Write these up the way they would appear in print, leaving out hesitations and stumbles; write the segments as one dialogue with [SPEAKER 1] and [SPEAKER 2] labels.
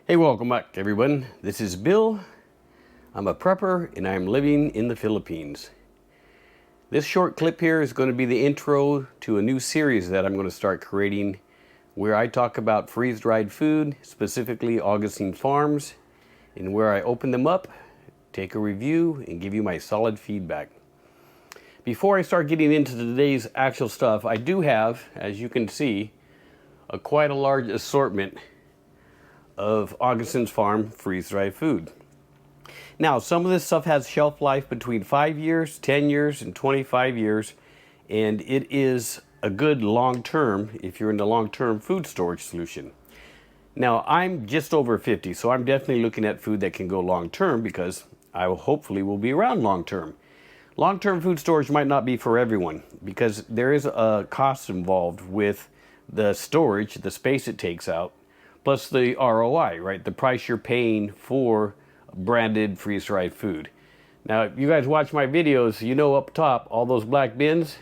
[SPEAKER 1] Hey, welcome back everyone. This is Bill. I'm a prepper and I'm living in the Philippines. This short clip here is going to be the intro to a new series that I'm going to start creating where I talk about freeze-dried food, specifically Augason Farms, and where I open them up, take a review, and give you my solid feedback. Before I start getting into today's actual stuff, I do have, as you can see, quite a large assortment of Augason Farm freeze-dried food. Now, some of this stuff has shelf life between 5 years, 10 years, and 25 years, and it is a good long-term if you're in the long-term food storage solution. Now, I'm just over 50, so I'm definitely looking at food that can go long-term because I hopefully will be around long-term. Long-term food storage might not be for everyone because there is a cost involved with the storage, the space it takes out, plus the ROI, right? The price you're paying for branded freeze-dried food. Now, if you guys watch my videos, you know up top, all those black bins,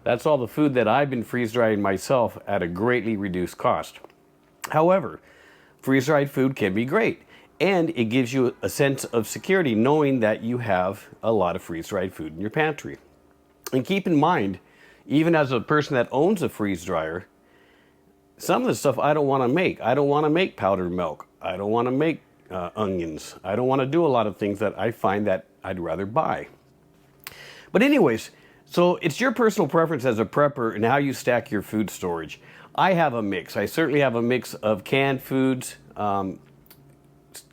[SPEAKER 1] that's all the food that I've been freeze-drying myself at a greatly reduced cost. However, freeze-dried food can be great, and it gives you a sense of security knowing that you have a lot of freeze-dried food in your pantry. And keep in mind, even as a person that owns a freeze dryer, some of the stuff I don't want to make. I don't want to make powdered milk. I don't want to make onions. I don't want to do a lot of things that I find that I'd rather buy. But anyways, so it's your personal preference as a prepper and how you stack your food storage. I have a mix. I certainly have a mix of canned foods,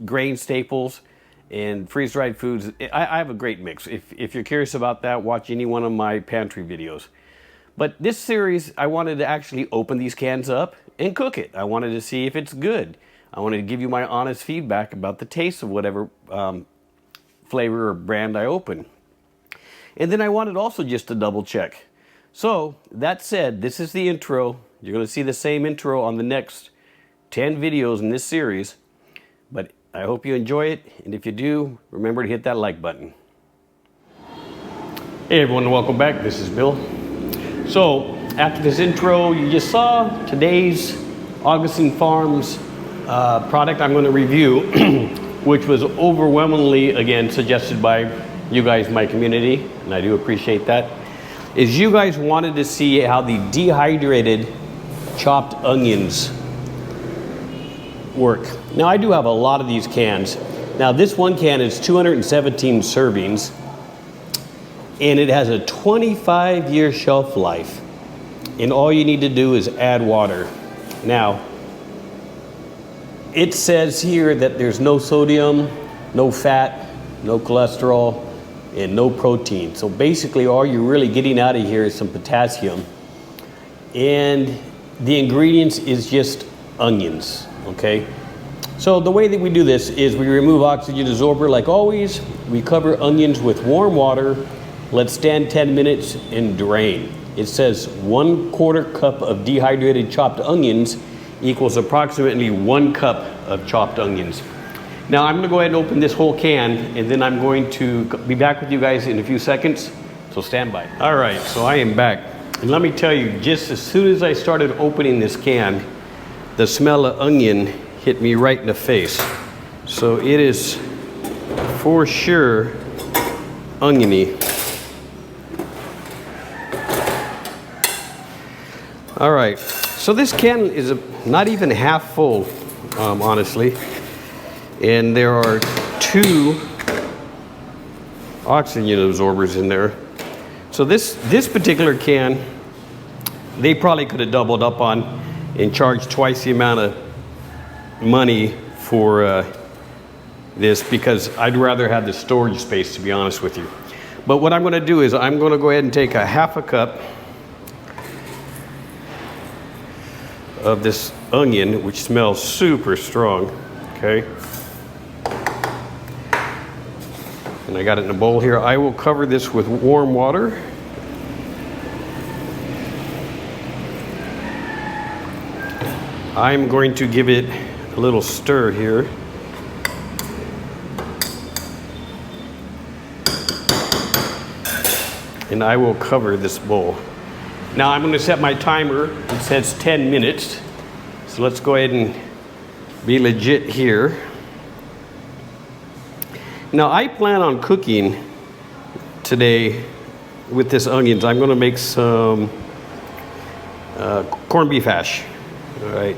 [SPEAKER 1] grain staples, and freeze-dried foods. I have a great mix. If you're curious about that, watch any one of my pantry videos. But this series, I wanted to actually open these cans up and cook it. I wanted to see if it's good. I wanted to give you my honest feedback about the taste of whatever flavor or brand I open. And then I wanted also just to double check. So that said, this is the intro. You're going to see the same intro on the next 10 videos in this series. But I hope you enjoy it. And if you do, remember to hit that like button. Hey everyone, welcome back. This is Bill. So, after this intro you just saw, today's Augason Farms product I'm going to review, which was overwhelmingly, again, suggested by you guys, my community, and I do appreciate that, is you guys wanted to see how the dehydrated chopped onions work. Now, I do have a lot of these cans. Now, this one can is 217 servings. And it has a 25-year shelf life. And all you need to do is add water. Now, it says here that there's no sodium, no fat, no cholesterol, and no protein. So basically all you're really getting out of here is some potassium. And the ingredients is just onions, okay? So the way that we do this is we remove oxygen absorber like always. We cover onions with warm water. Let stand 10 minutes and drain. It says 1/4 cup of dehydrated chopped onions equals approximately 1 cup of chopped onions. Now I'm going to go ahead and open this whole can, and then I'm going to be back with you guys in a few seconds, so stand by. All right, so I am back. And let me tell you, just as soon as I started opening this can, the smell of onion hit me right in the face. So it is for sure oniony. All right, so this can is not even half full, honestly. And there are 2 oxygen absorbers in there. So this particular can, they probably could have doubled up on and charged twice the amount of money for this, because I'd rather have the storage space, to be honest with you. But what I'm going to do is I'm going to go ahead and take a 1/2 cup of this onion, which smells super strong, okay? And I got it in a bowl here. I will cover this with warm water. I'm going to give it a little stir here. And I will cover this bowl. Now I'm going to set my timer. It says 10 minutes. So let's go ahead and be legit here. Now I plan on cooking today with this onions. I'm going to make some corned beef hash. All right.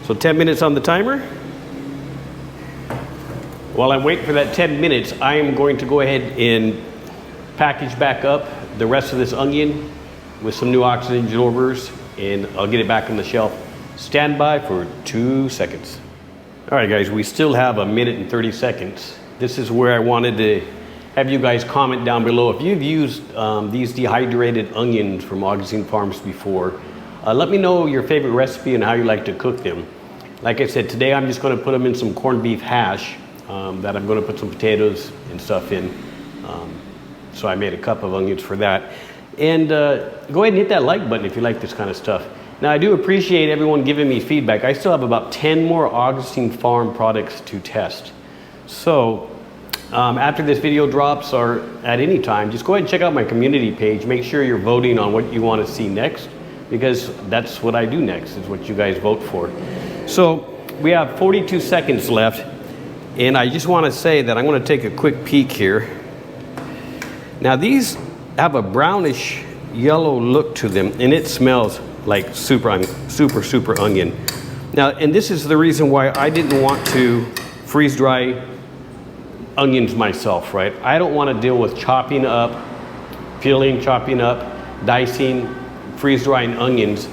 [SPEAKER 1] So 10 minutes on the timer. While I'm waiting for that 10 minutes, I am going to go ahead and package back up the rest of this onion with some new oxygen absorbers, and I'll get it back on the shelf. Stand by for 2 seconds. All right, guys, we still have 1 minute and 30 seconds. This is where I wanted to have you guys comment down below. If you've used these dehydrated onions from Augason Farms before, let me know your favorite recipe and how you like to cook them. Like I said, today I'm just going to put them in some corned beef hash that I'm going to put some potatoes and stuff in. So I made a cup of onions for that. And go ahead and hit that like button if you like this kind of stuff. Now, I do appreciate everyone giving me feedback. I still have about 10 more Augason Farm products to test. So after this video drops, or at any time, just go ahead and check out my community page. Make sure you're voting on what you want to see next, because that's what I do next, is what you guys vote for. So we have 42 seconds left, and I just want to say that I'm going to take a quick peek here. Now these have a brownish yellow look to them, and it smells like super onion. Now, and this is the reason why I didn't want to freeze dry onions myself, right? I don't want to deal with chopping up, peeling, chopping up, dicing, freeze drying onions,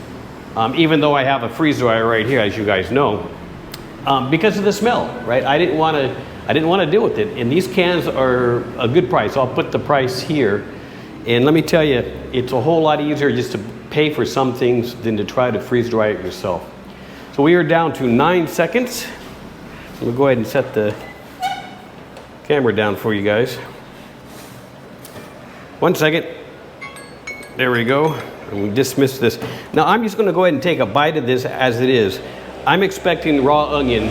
[SPEAKER 1] even though I have a freeze dryer right here, as you guys know, because of the smell, right? I didn't want to deal with it. And these cans are a good price. I'll put the price here. And let me tell you, it's a whole lot easier just to pay for some things than to try to freeze dry it yourself. So we are down to 9 seconds. We'll go ahead and set the camera down for you guys. 1 second. There we go. And we dismiss this. Now I'm just going to go ahead and take a bite of this as it is. I'm expecting raw onion.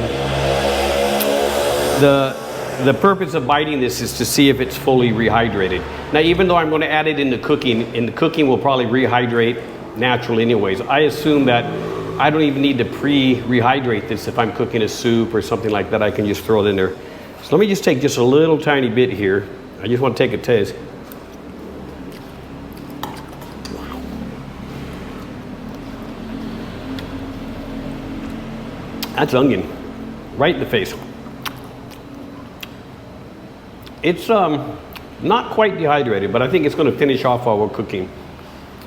[SPEAKER 1] The purpose of biting this is to see if it's fully rehydrated. Now, even though I'm going to add it in the cooking will probably rehydrate naturally anyways. I assume that I don't even need to pre-rehydrate this. If I'm cooking a soup or something like that, I can just throw it in there. So let me just take just a little tiny bit here. I just want to take a taste. That's onion, right in the face. It's not quite dehydrated, but I think it's going to finish off while we're cooking.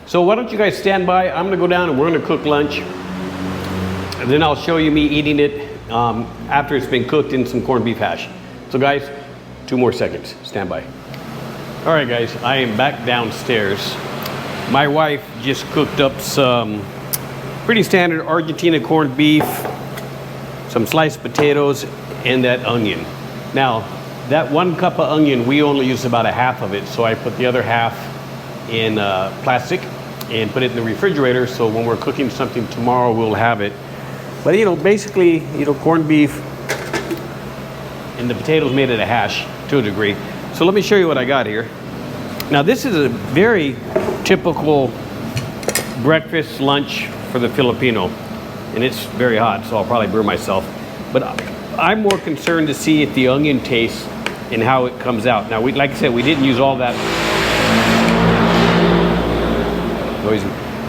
[SPEAKER 1] So why don't you guys stand by? I'm going to go down and we're going to cook lunch. And then I'll show you me eating it after it's been cooked in some corned beef hash. So guys, 2 more seconds. Stand by. All right, guys, I am back downstairs. My wife just cooked up some pretty standard Argentina corned beef, some sliced potatoes, and that onion. Now, that 1 cup of onion, we only use about a half of it, so I put the other half in plastic and put it in the refrigerator, so when we're cooking something tomorrow, we'll have it. But you know, basically, you know, corned beef and the potatoes made it a hash to a degree. So let me show you what I got here. Now, this is a very typical breakfast, lunch for the Filipino, and it's very hot, so I'll probably burn myself. But I'm more concerned to see if the onion tastes and how it comes out. Now, like I said, we didn't use all that.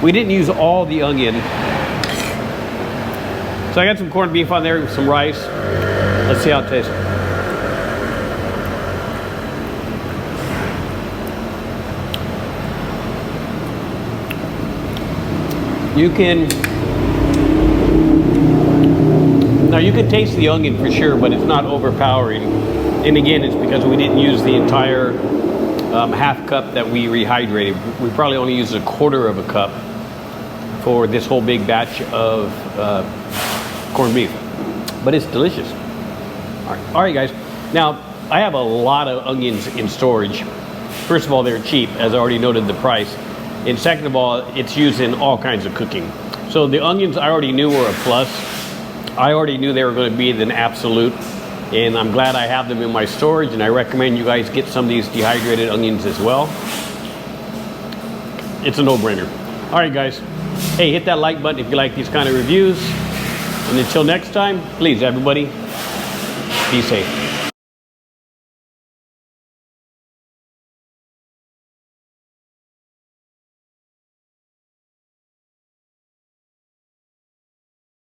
[SPEAKER 1] We didn't use all the onion. So I got some corned beef on there with some rice. Let's see how it tastes. You can taste the onion for sure, but it's not overpowering. And again, it's because we didn't use the entire half cup that we rehydrated. We probably only used 1/4 of a cup for this whole big batch of corned beef, but it's delicious. All right, guys. Now, I have a lot of onions in storage. First of all, they're cheap, as I already noted the price. And second of all, it's used in all kinds of cooking. So the onions I already knew were a plus. I already knew they were going to be an absolute, and I'm glad I have them in my storage, and I recommend you guys get some of these dehydrated onions as well. It's a no-brainer. All right, guys. Hey, hit that like button if you like these kind of reviews. And until next time, please everybody, be safe.